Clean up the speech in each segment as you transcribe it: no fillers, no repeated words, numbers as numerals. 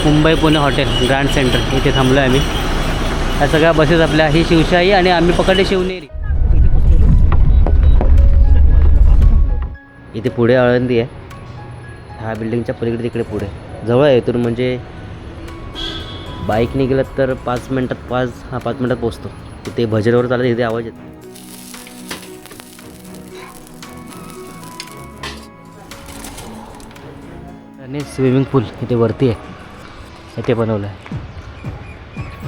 Mumbai Pune hotel grand centre इथे थांबलो आहे आम्ही. या सगळ्या बसेस आपल्या ही शिवशाही आणि आम्ही पकडले शिवनेरी. इथे पुढे आळंदी आहे. ह्या बिल्डिंगच्या पलीकडे तिकडे पुढे जवळ आहे इथून, म्हणजे बाईकने गेलं तर 5 मिनटात 5 मिनटात पोचतो. तिथे भजनवर चालत इथे आवाज येतो. आणि स्विमिंग पूल इथे वरती आहे, इथे बनवलं आहे.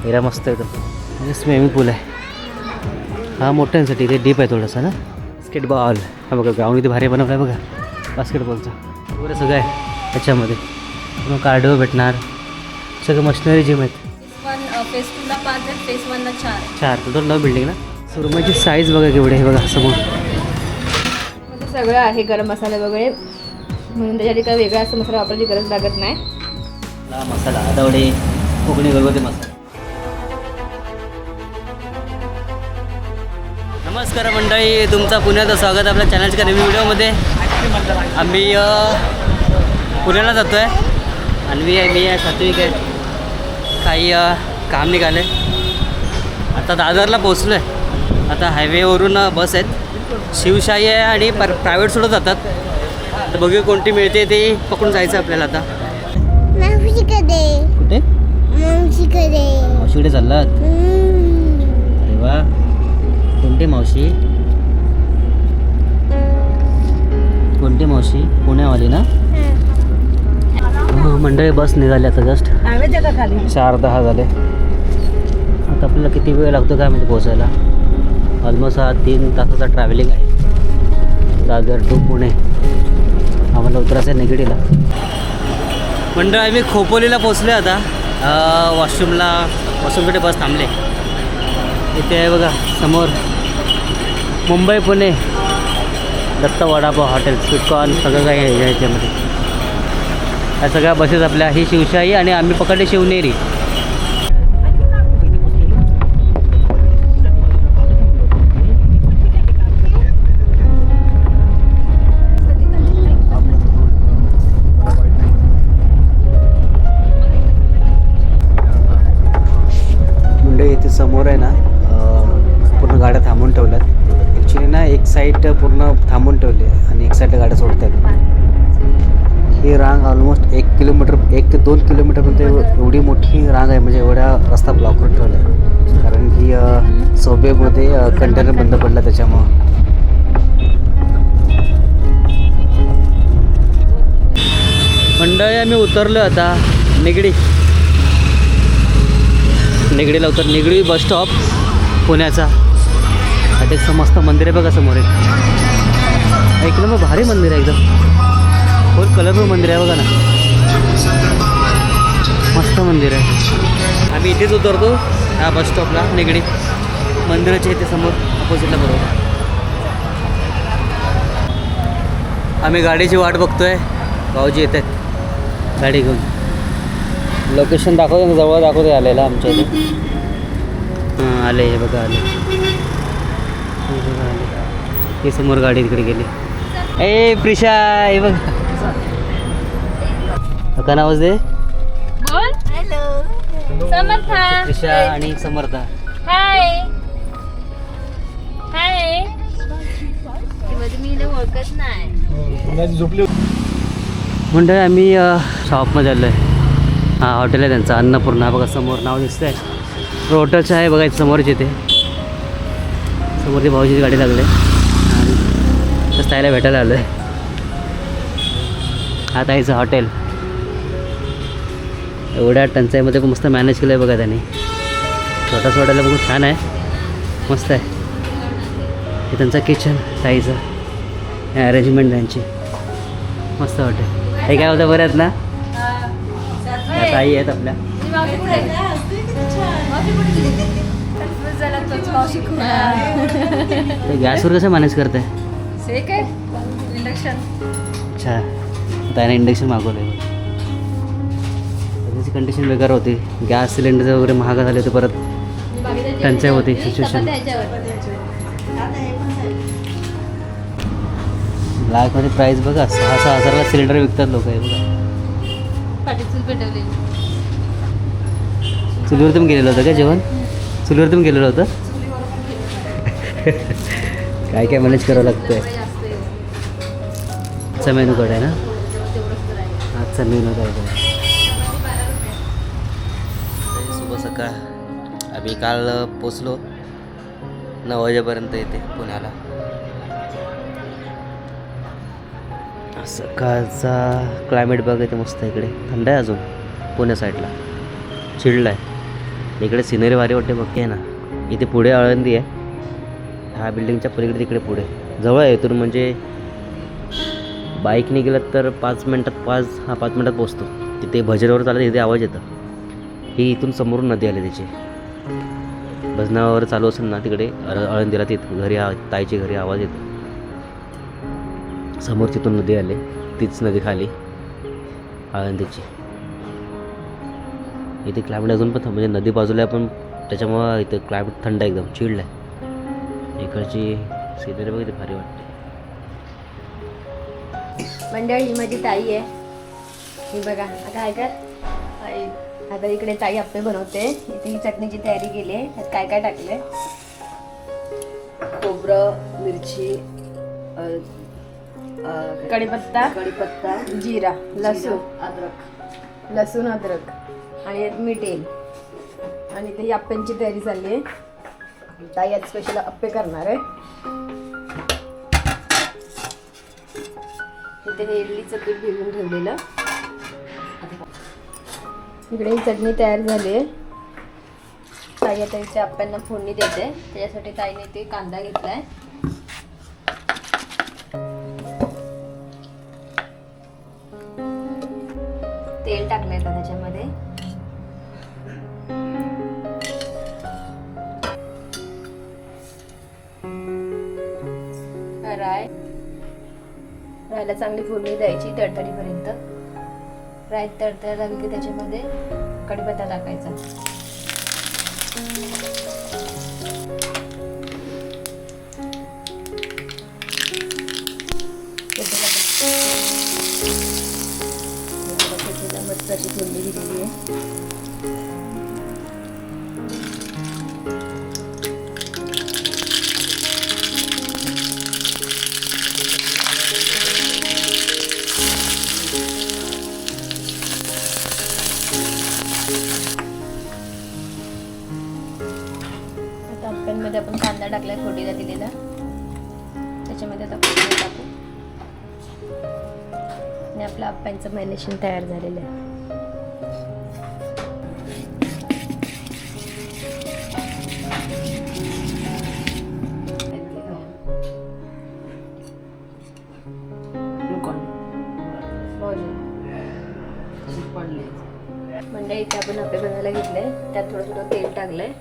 एरा मस्त आहे तर. आणि स्विमिंग पूल आहे हा मोठ्यांसाठी. इथे डीप आहे थोडंसं ना. बास्केटबॉल हा बघा, ग्राउंड इथे भारी बनवलं आहे बघा बास्केटबॉलचं वगैरे सगळं आहे त्याच्यामध्ये. मग कार्डिओ भेटणार, सगळं मशिनरी जिम आहेत. फेस 2ला 5 आहे, फेस 1ला 4. टोटल 9 बिल्डिंग ना. सुरमईची साईज बघा केवढी आहे बघा समोर. म्हणजे सगळं आहे गरम मसाले वगैरे, म्हणून त्याच्यासाठी काही वेगळा असं मसाला वापरायची गरज लागत नाही. मसाला आदवडे कोकणी घरगुती मसाला. नमस्कार मंडळी, तुमचं पुण्याचं स्वागत आपल्या चॅनलच्या नवीन व्हिडिओमध्ये. आम्ही पुण्याला जातो आहे. अन्वी आहे, मी आहे, सात्विक आहे. काही काम निघालं आहे. आता दादरला पोचलो आहे. आता हायवेवरून बस आहेत, शिवशाही आहे आणि प्रायव्हेट सुद्धा जातात. तर बघूया कोणती मिळते ते पकडून जायचं आपल्याला. आता कुठे मावशीकडे चाललात? अरे वा, कोणती मावशी? कोणती मावशी? पुण्यावाली ना. मंडळी बस निघाली आता जस्ट 4:10 झाले. आता आपल्याला किती वेळ लागतो काय म्हणजे पोचायला? ऑलमोस्ट 3 तासाचा ट्रॅव्हलिंग आहे दादर टू पुणे. आम्हाला उतरायचं आहे निगडीला. मंडळ आम्ही खोपोलीला पोचलो आहे आता. वॉशरूमकडे बस थांबले. इथे आहे बघा समोर मुंबई पुणे दत्त वडापाव हॉटेल, स्वीटकॉर्न सगळं काही आहे ह्याच्यामध्ये. या सगळ्या बसेस आपल्या ही शिवशाही आणि आम्ही पकडले शिवनेरी. म्हणजे इथे समोर आहे ना पूर्ण गाड्या थांबून ठेवल्यात. ॲक्च्युली ना एक साईड पूर्ण थांबून ठेवली आणि एक साईडला गाड्या सोडतात. ही रांग ऑलमोस्ट 1 किलोमीटर 1 ते 2 किलोमीटरपर्यंत एवढी मोठी रांग आहे. म्हणजे एवढा रस्ता ब्लॉक करून ठेवला आहे, कारण की सोबेमध्ये कंटेनर बंद पडला त्याच्यामुळं. मंडळी आम्ही उतरलो आता निगडीला निगडी बस स्टॉप पुण्याचा. आता एक मस्त मंदिर आहे बघा समोर. एक नंबर भारी मंदिर आहे, एकदम फुल कलरफुल मंदिर आहे बघा ना. मस्त मंदिर आहे. आम्ही इथेच उतरतो ह्या बस स्टॉपला निगडी मंदिराच्या इथे समोर अपोजिटला बरोबर. आम्ही गाडीची वाट बघतोय. भाऊजी येत आहेत गाडी घेऊन. लोकेशन दाखवते ना, जवळ दाखवते आलेला आमच्या इथे. हां आले, हे बघा आले. हे समोर गाडी तिकडे गेली. ए प्रिशा, हे बघ का नावच दे. बोल. हॅलो समर्था. प्रिशा आणि समर्था. हाय हाय. मी ओळखत नाही. झोपली मंडळी. आम्ही शॉपमध्ये आलो आहे. हा हॉटेल आहे त्यांचं अन्नपूर्णा. बघा समोर नाव दिसतंय. हॉटेलचं आहे बघा समोरच इथे. समोर ते भाऊजीची गाडी लागली आणि तसं ताईला भेटायला आलो आहे. हा ताईचं हॉटेल एवढ्या टंचाईमध्ये पण मस्त मॅनेज केलं आहे बघा त्यांनी. छोटासा हॉटेल बघून छान आहे, मस्त आहे. हे त्यांचं किचन ताईचं, हे अरेंजमेंट त्यांची मस्त हॉटेल. हे काय होतं, बरं आहेत ना? त्या ताई आहेत आपल्या. गॅसवर कसं मॅनेज करते? इंडक्शन. अच्छा, त्याने इंडक्शन मागवलं आहे. त्याची कंडिशन बेकार होती. गॅस सिलेंडर वगैरे महाग झाले होते, परत टंचाई होती सिच्युएशन. ब्लॅकमध्ये प्राईस बघा 6,000-6,000ला सिलेंडर विकतात लोक. आहे बघा पाटीचूल पेटवलेली. चुलीवर तुम्ही गेलेलं होतं का जेवण? चुलीवर तुम्ही गेलेलं होतं? काय काय मॅनेज करावं लागतंय. आजचा मेनू कडे आहे ना? आजचा मेनू काय काय? शुभ सकाळ. आम्ही काल पोचलो 9 वाजेपर्यंत इथे पुण्याला. सकाळचा क्लायमेट बघ इथे मस्त आहे. इकडे थंड आहे अजून. पुण्या साईडला चिल्ड आहे. इकडे सिनरी भारी वाटते बघ आहे ना. इथे पुढे आळंदी आहे. ह्या बिल्डिंगच्या पलीकडे तिकडे पुढे जवळ आहे इथून. म्हणजे बाईकने गेलं तर 5 मिनटात पोचतो. तिथे भजनावर चालत तिथे आवाज येतं. ही इथून समोरून नदी आली त्याची. भजनावर चालू असेल ना तिकडे आळंदीला तिथे घरी ताईची घरी आवाज येतो. समोर तिथून नदी आली. तीच नदी खाली आळंदीची. इथे क्लायमेट अजून पण म्हणजे नदी बाजूला आहे पण त्याच्यामुळं इथं क्लायमेट थंड आहे एकदम चिल्ड आहे. इकडची सिनरी बघ इथे भारी वाटते. मंडळी ही माझी ताई आहे. ही बघा आता काय कर आता इकडे ताई आप्पे बनवते. इथे ही चटणीची तयारी केली आहे. त्यात काय काय टाकले? खोबरं, मिरची, कढीपत्ता, जिरा, लसूण अद्रक आणि यात मीठ येईल. आणि इथे ही आप्प्यांची तयारी चालली आहे. ताई आज स्पेशल आप्पे करणार आहे. इथे हे इडलीचं पीठ भिजवून ठेवलेलं. इकडे ही चटणी तयार झाली आहे. ताई आता इथे आप्प्यांना फोडणी देते. त्याच्यासाठी ताईने इथे कांदा घेतलाय. तेल टाकलंय आता त्याच्यामध्ये. रायला चांगली फोडणी द्यायची तडतडीपर्यंत. राय तडतड लागली की त्याच्यामध्ये कढीपत्ता टाकायचा. मस्त अशी फोडणी दिलेली आहे. मध्ये आपण कांदा टाकलाय फोडणीला दिलेला. त्याच्यामध्ये आता फोडणी टाकू आणि आपलं आप्प्यांचं मॅरिनेशन तयार झालेलं आहे. म्हणजे इथे आपण आप्पे बनवायला घेतले. त्यात थोडं तेल टाकलंय.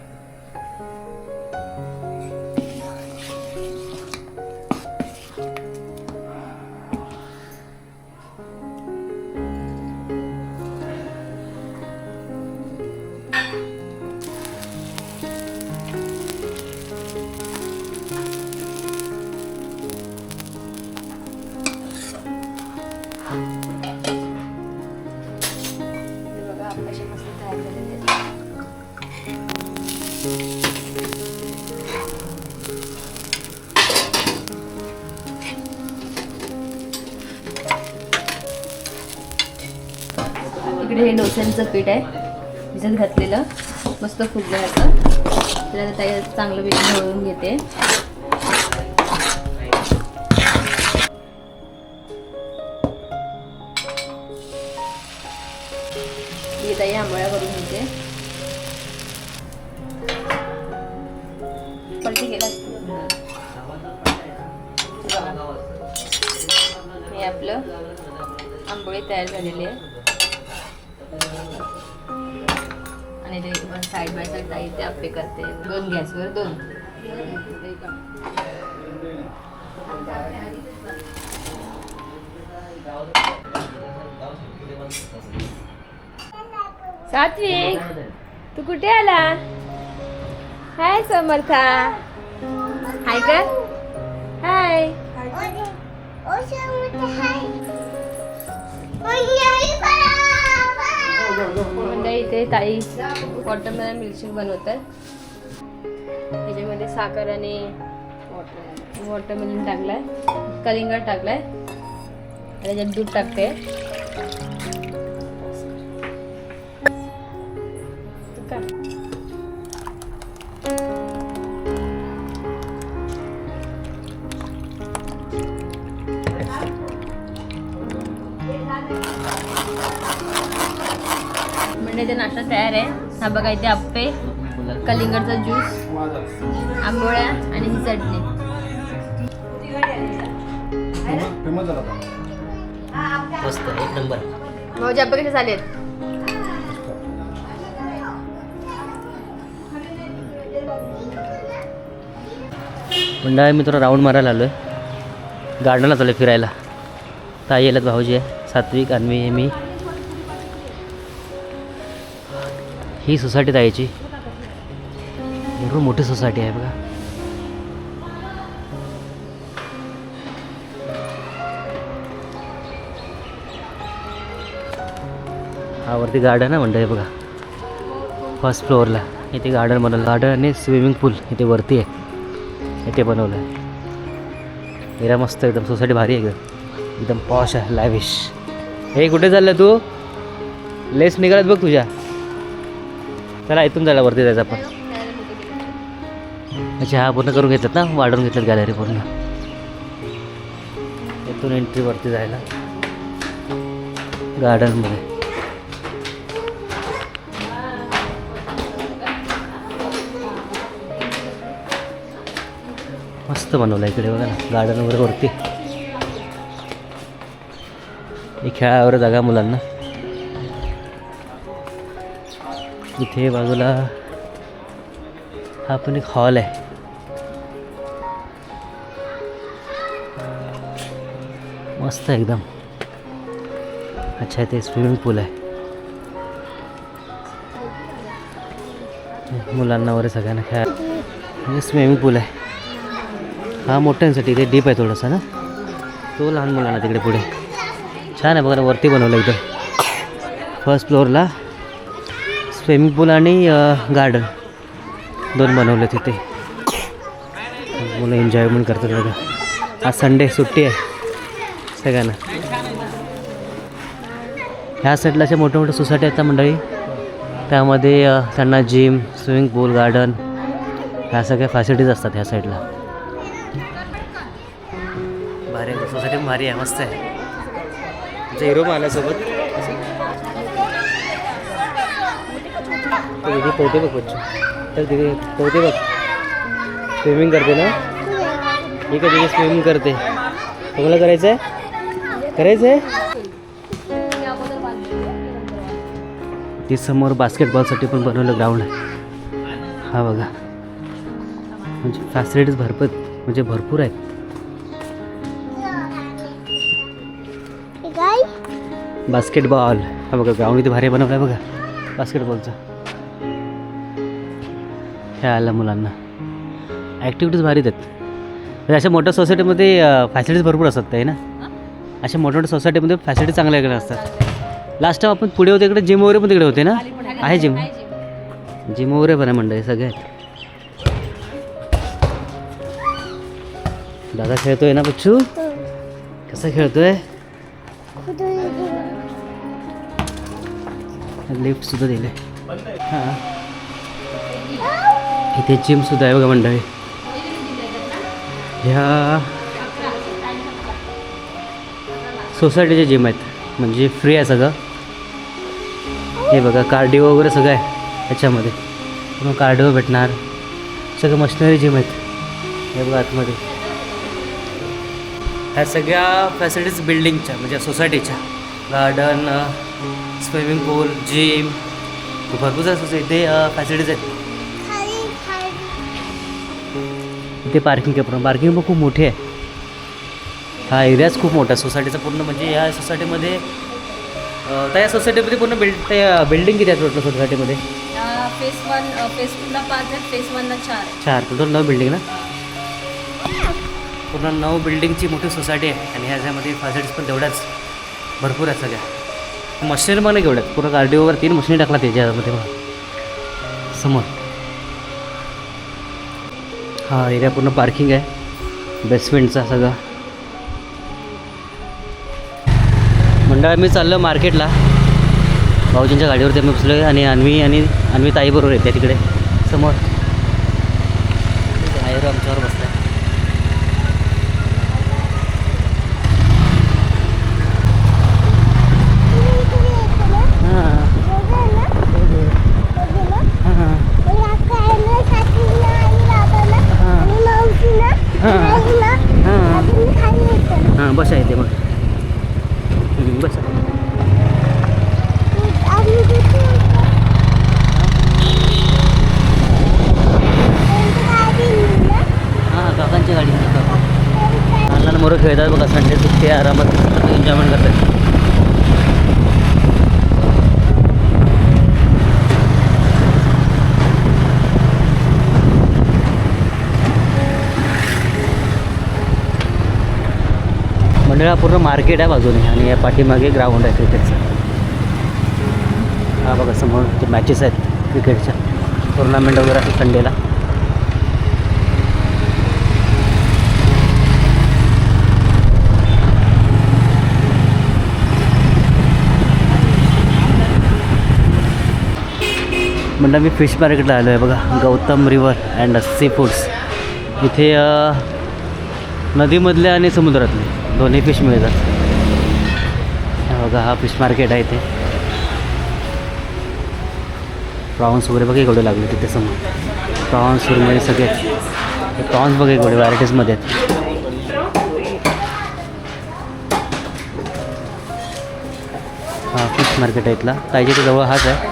असे मस्त तयार झालेले आहेत. इकडे हे डोस्यांचं पीठ आहे भिजत घातलेलं. मस्त फुगलं असं. त्याला ताई चांगलं पीठ ढवळून घेते. ताई आंबोळ्या करून घेते. पलटी केला. हे आपलं आंबोळी तयार झालेली आहे. आणि ते साईड बाय साईड ताई ते आप्पे करते. 2 गॅसवर 2. सात्विक तू कुठे आला? हाय समर्था. हाय कर. हाय. म्हणजे इथे ताई वॉटरमेलन मिल्कशेक बनवतात. त्याच्यामध्ये साखर आणि वॉटरमेलन टाकलाय, कलिंगड टाकलाय आणि त्याच्यात दूध टाकते. म्हणजे ते नाश्ता तयार आहे. हा बघा इथे आप्पे, कलिंगडचा ज्यूस, आंबोळ्या आणि ही चटणी. मस्त एक नंबर. भाऊजी आप्पे कसे झालेत? मंडळी मी थोडा राऊंड मारायला आलो आहे, गार्डनला चालू आहे फिरायला. ताई येतात, भाऊजी आहे, सात्विक, अन्वी आहे, मी. ही सोसायटी ताईची भरपूर मोठी सोसायटी आहे बघा. हा वरती गार्डन आहे मंडळी बघा, फर्स्ट फ्लोअरला इथे गार्डन बनवलं. गार्डन आणि स्विमिंग पूल इथे वरती आहे, इथे बनवलं आहे. एरिया मस्त एकदम, सोसायटी भारी आहे एकदम, एकदम पॉश आहे, लॅविश. हे कुठे चाललं तू? लेस निघालात बघ तुझ्या. चला इथून जायला वरती जायचं आपण. अच्छा हा पूर्ण करून घेतलं ना, वाढवून घेतलं गॅलरी पूर्ण. इथून एंट्री वरती जायला गार्डनमध्ये. मस्त बनवलं इकडे बघा ना, गार्डन वगैरे वरती. ही खेळावर जागा मुलांना. इथे बाजूला हा पण एक हॉल आहे. मस्त एकदम. अच्छा इथे स्विमिंग पूल आहे मुलांना वगैरे सगळ्यांना खेळायला. स्विमिंग पूल आहे हा मोठ्यांसाठी, इथे डीप आहे थोडासा ना, तो लहान मुलांना तिकडे पुढे. छान आहे बघा, वरती बनवलं एकदम. फर्स्ट फ्लोअरला स्विमिंग पूल आणि गार्डन दोन बनवले तिथे. मुलं एन्जॉयमेंट करतात बघा. आज संडे सुट्टी आहे सगळ्यांना. ह्या साईडला अशा मोठ्या मोठ्या सोसायटी आहेत ना मंडळी, त्यामध्ये त्यांना जिम, स्विमिंग पूल, गार्डन ह्या सगळ्या फॅसिलिटीज असतात ह्या साईडला. भारी आहे सोसायटी, भारी आहे, मस्त आहे. आमचा हिरो आल्यासोबत तिथे पोहते बघ बच्चू, तर तिथे पोहते बघ, स्विमिंग करते ना. ठीक आहे, तिथे स्विमिंग करते. तुम्हाला करायचं आहे? करायचं आहे. ती समोर बास्केटबॉलसाठी पण बनवलं ग्राउंड आहे. हा बघा, म्हणजे फॅसिलिटीज भरपूर आहेत. बास्केटबॉल हा बघा, ग्राउंड इथे भारी बनवलं आहे बघा बास्केटबॉलचा. खेळायला मुलांना ॲक्टिव्हिटीज भारीच आहेत. म्हणजे अशा मोठ्या सोसायटीमध्ये फॅसिलिटीज भरपूर असतात ते ना. अशा मोठ्या मोठ्या सोसायटीमध्ये फॅसिलिटीज चांगल्या इकडे असतात. लास्ट टाइम आपण पुढे होते इकडे, जिम वगैरे पण तिकडे होते ना. आहे जिम वगैरे पण आहे मंडळी सगळे. दादा खेळतोय ना बच्चू, कसं खेळतोय. लिफ्ट सुद्धा दिले. हां इथे जिम सुद्धा आहे बघा मंडळी. ह्या सोसायटीचे जिम आहेत, म्हणजे फ्री आहे सगळं. हे बघा कार्डिओ वगैरे सगळं आहे ह्याच्यामध्ये. मग कार्डिओ भेटणार, सगळं मशिनरी जिम आहेत. हे बघा आतमध्ये ह्या सगळ्या फॅसिलिटीज बिल्डिंगच्या, म्हणजे सोसायटीच्या. गार्डन, स्विमिंग पूल, जिम, भरपूर इथे फॅसिलिटीज आहेत. इथे पार्किंग आहे, पण पार्किंग पण खूप मोठी आहे. हा एरियाच खूप मोठा आहे सोसायटीचा पूर्ण. म्हणजे या सोसायटीमध्ये त्या सोसायटीमध्ये पूर्ण बिल्डिंग किती आहेत टोटल सोसायटीमध्ये? फेस 1, फेस 2ला 5 आहेत, फेस 1ला 4. 4 टोटल 9 बिल्डिंग ना. पूर्ण 9 बिल्डिंगची मोठी सोसायटी आहे. आणि ह्याच्यामध्ये फॅसिलिटीज पण तेवढ्याच भरपूर आहेत सगळ्या. मशीन बघ ना केवढ्यात, पूर्ण कार्डिओवर 3 मशीन टाकला त्याच्यामध्ये बघा समोर. हा एरिया पूर्ण पार्किंग आहे, बेसमेंटचा सगळं. मंडळ मी चाललो मार्केटला, भाऊजींच्या गाडीवरती आम्ही बसलो आहे आणि अन्वी ताईबरोबर येते तिकडे समोर. आयर आमच्यावर बसला आहे. हां बस आहे ते मग बस. हां काकांची गाडी. लहान लहान मोरं खेळतात बघा, संडे सुट्टी आरामात एन्जॉयमेंट करतात. मंडळा पूर्ण मार्केट आहे बाजूने आणि या पाठीमागे ग्राउंड आहे क्रिकेटचं. हा बघा समोर ते मॅचेस आहेत क्रिकेटच्या, टुर्नामेंट वगैरे आहे संडेला. म्हणजे मी फिश मार्केटला आलो आहे बघा, Gautam river and sea foods. इथे नदीमधले आणि समुद्रातले दोन्ही फिश मिळतात. बघा हा फिश मार्केट आहे इथे. प्रॉन्स वगैरे बघा एवढे लागले तिथे समोर. प्रॉन्स सुरमई सगळे प्रॉन्स बघा एवढे व्हरायटीजमध्ये आहेत. हा फिश मार्केट आहे इथला, ताईच्या जवळ हाच आहे.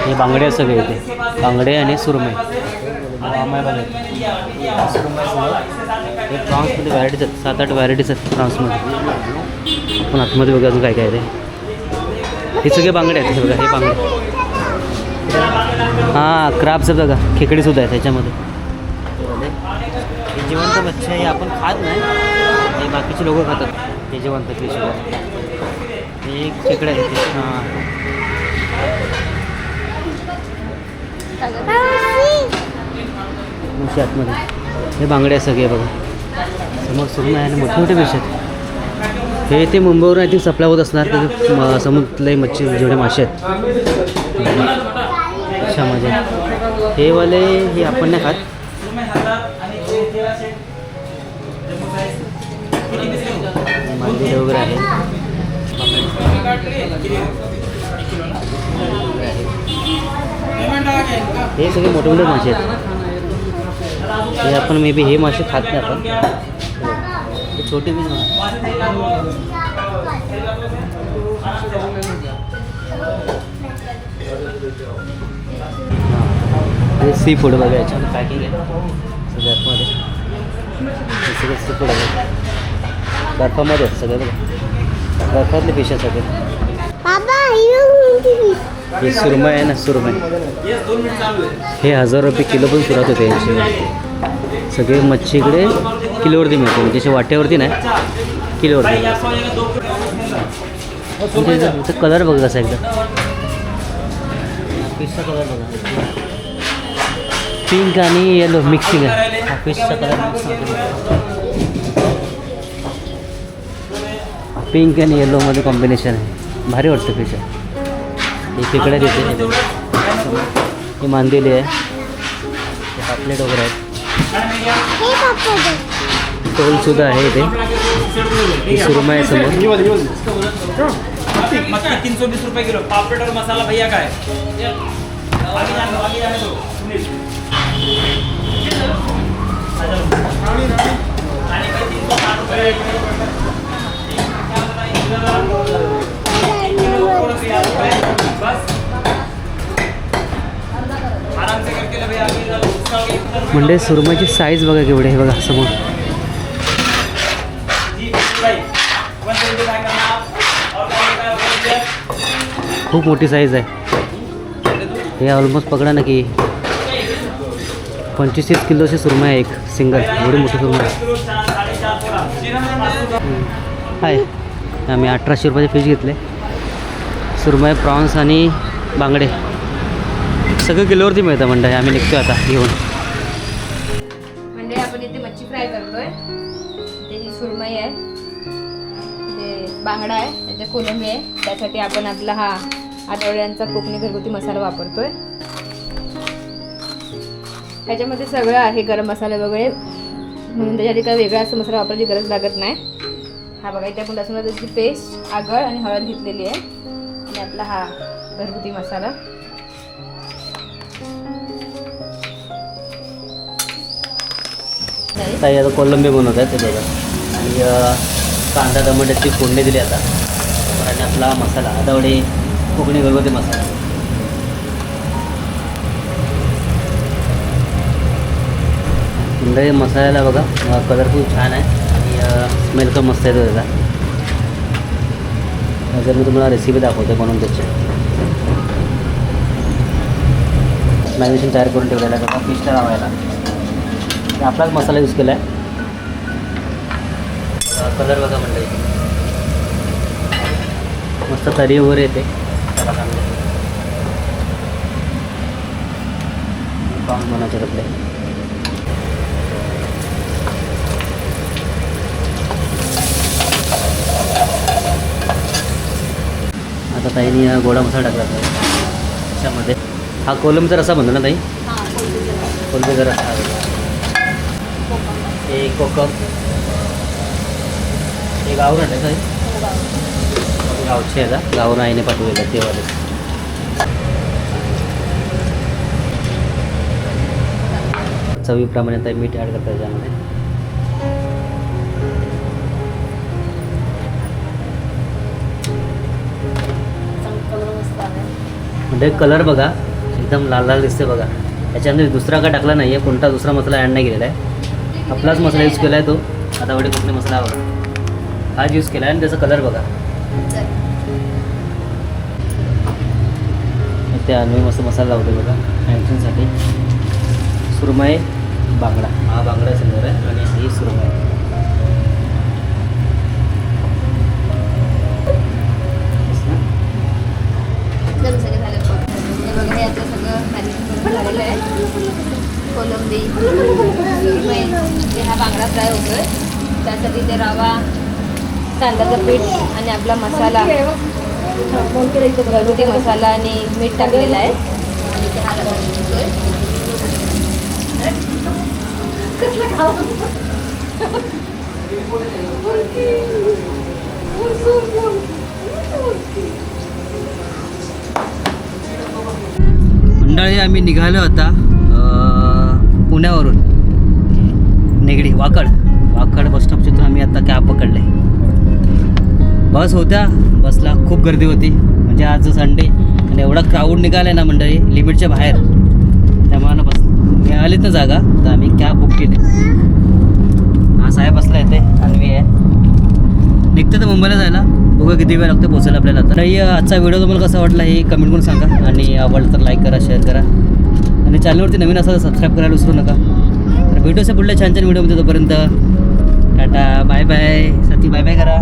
हे बांगडे सगळे इथे, बांगडे आणि सुरमई. हे प्रॉन्समध्ये व्हरायटीज आहेत, 7-8 व्हरायटीज आहेत प्रॉन्समध्ये. पण आतमध्ये बघा अजून काय काय आहे. हे सगळे बांगडे आहेत बघा, हे बांगडे. हां क्राब्स बघा, खेकडीसुद्धा आहे त्याच्यामध्ये. हे जिवंत मच्छी आहे, आपण खात नाही, हे बाकीचे लोक खातात. हे जिवंत फिश हे खेकडे आहेत. हां आतमध्ये हे बांगडे आहे सगळे बघा. समोर सुरमई आहे आणि मोठे मोठे फिश आहेत. हे ते मुंबईवरून आय थिंक सप्लाय होत असणार, ते समुद्रातले मच्छी जेवढे मासे आहेत अशामध्ये. हे वाले हे आपण नाही खात. मांदेली वगैरे आहे. हे सगळे मोठे मोठे मासे आहेत. हे आपण मे बी हे मासे खात नाही आपण. हे छोटे बी हे सी फूड बघा, याच्यामध्ये पॅकिंग आहे सगळ्यात मध्ये. हे सगळे सी फूड आहे, बर्फामध्ये आहेत सगळे बघा, बर्फातले फिश आहे सगळे. हे सुरमई आहे ना, सुरमई हे 1000 रुपये किलो पण सुरुवात होते यांची. सगळे मच्छी इकडे किलोवरती मिळते, म्हणजे असे वाट्यावरती नाही, किलोवरती. म्हणजे कलर बघा कसा एकदम, फिशचा कलर बघा, पिंक आणि येलो मिक्सिंग आहे. हा फिशचा कलर पिंक आणि येलोमध्ये कॉम्बिनेशन आहे, भारी वाटतं फिश आहे. हे खेकडे देते, हे मांदेली आहे, हे पापलेट वगैरे आहेत. टोलसुद्धा आहे इथे. ही सुरमई आहे समोर. 320 रुपये किलो पापलेट और मसाला भैया का है. म्हणजे सुरमईची साईज बघा केवढी आहे बघा समोर. खूप मोठी साईज आहे. हे ऑलमोस्ट पकडा ना की 25-30 किलोची सुरमई आहे एक सिंगल, एवढी मोठी सुरमई आहे. आम्ही 1800 रुपयाचे फिश घेतले. सुरमई, प्रॉन्स आणि बांगडे सगळं किलोवरती मिळतं मंडळी. आम्ही निघतो आता घेऊन. म्हणजे आपण इथे मच्छी फ्राय करतोय. इथे ही सुरमई आहे, इथे बांगडा आहे, त्याचे कोलंबी आहे. त्यासाठी आपण आपला हा आठवड्यांचा कोकणी घरगुती मसाला वापरतोय. त्याच्यामध्ये सगळं आहे, गरम मसाले वगैरे, म्हणून त्याच्यासाठी काही वेगळा असं मसाला वापरायची गरज लागत नाही. हा बघा, इथे आपण लसूण अद्रकची पेस्ट, आगळ आणि हळद घेतलेली आहे आणि आपला हा घरगुती मसाला. ताई आता कोलंबी बनवत आहे ते बघा. आणि कांदा टमाट्याची फोडणी दिली आता. आणि आपला मसाला आदावडे कोकणी घरगुती मसाला. मंडळी मसाल्याला बघा कलरफुल छान आहे आणि स्मेल पण मस्त येतो त्याचा. जर मी तुम्हाला रेसिपी दाखवते म्हणून त्याची मॅरिनेशन तयार करून ठेवलेला आहे बघा फिशला लावायला. आपलाच मसाला यूज केला आहे. कलर बघा मंडळी मस्त तरी वगैरे येते. पाऊस बनायचे आपले. आता ताईने गोडा मसाला टाकला त्याच्यामध्ये. हा कोलंबीचा रसा बनतो ना ताई? कोलंबीचा रसा. हे कोकम, हे गावरान आहे ताई? गावचे आहे का? गावरान आईने पाठवलेलं ते वाले. चवीप्रमाणे ताई मीठ ॲड करतात त्याच्यामध्ये. म्हणजे कलर बघा एकदम लाल लाल दिसते बघा. याच्यामध्ये दुसरा काय टाकला नाही आहे, कोणता दुसरा मसाला ॲड नाही केलेला आहे. आपलाच मसाला यूज केला आहे तो आदावडे कोकणी मसाला बघा हाच यूज केला आहे. आणि त्याचा कलर बघा. ते आम्ही मस्त मसाला लावतो बघा मॅरिनेशनसाठी. सुरमई, बांगडा, हा बांगडा समोर आहे आणि ही सुरमई. झालेलं आहे. कोलंबी, हा बांगडा फ्राय होतोय. त्यासाठी ते रवा, तांदळाचं पीठ आणि आपला मसाला, घरगुती मसाला आणि मीठ टाकलेलं आहे. आणि ते हा होतोय. मंडळी आम्ही निघालो आता पुण्यावरून नेगडी वाकड बस स्टॉपच्या आम्ही आता कॅब पकडले. बस होत्या, बसला खूप गर्दी होती. म्हणजे आज संडे आणि एवढा क्राऊड निघाला आहे ना मंडळी लिमिटच्या बाहेर. त्यामुळे बस मिळालीच ना जागा तर आम्ही कॅब बुक केली. हा साहेब बसला येते अन्वी आहे. निघते तर मुंबईला जायला. बघा किती वेळ लागतो पोचायला आपल्याला. तर आजचा व्हिडिओ तुम्हाला कसा वाटला हे कमेंट करून सांगा. आणि आवडलं तर लाईक करा, शेअर करा आणि चॅनलवरती नवीन असाल तर सबस्क्राईब करायला विसरू नका. तर भेटूया पुढल्या छान छान व्हिडिओमध्ये. तोपर्यंत टाटा बाय बाय. साथी बाय बाय करा.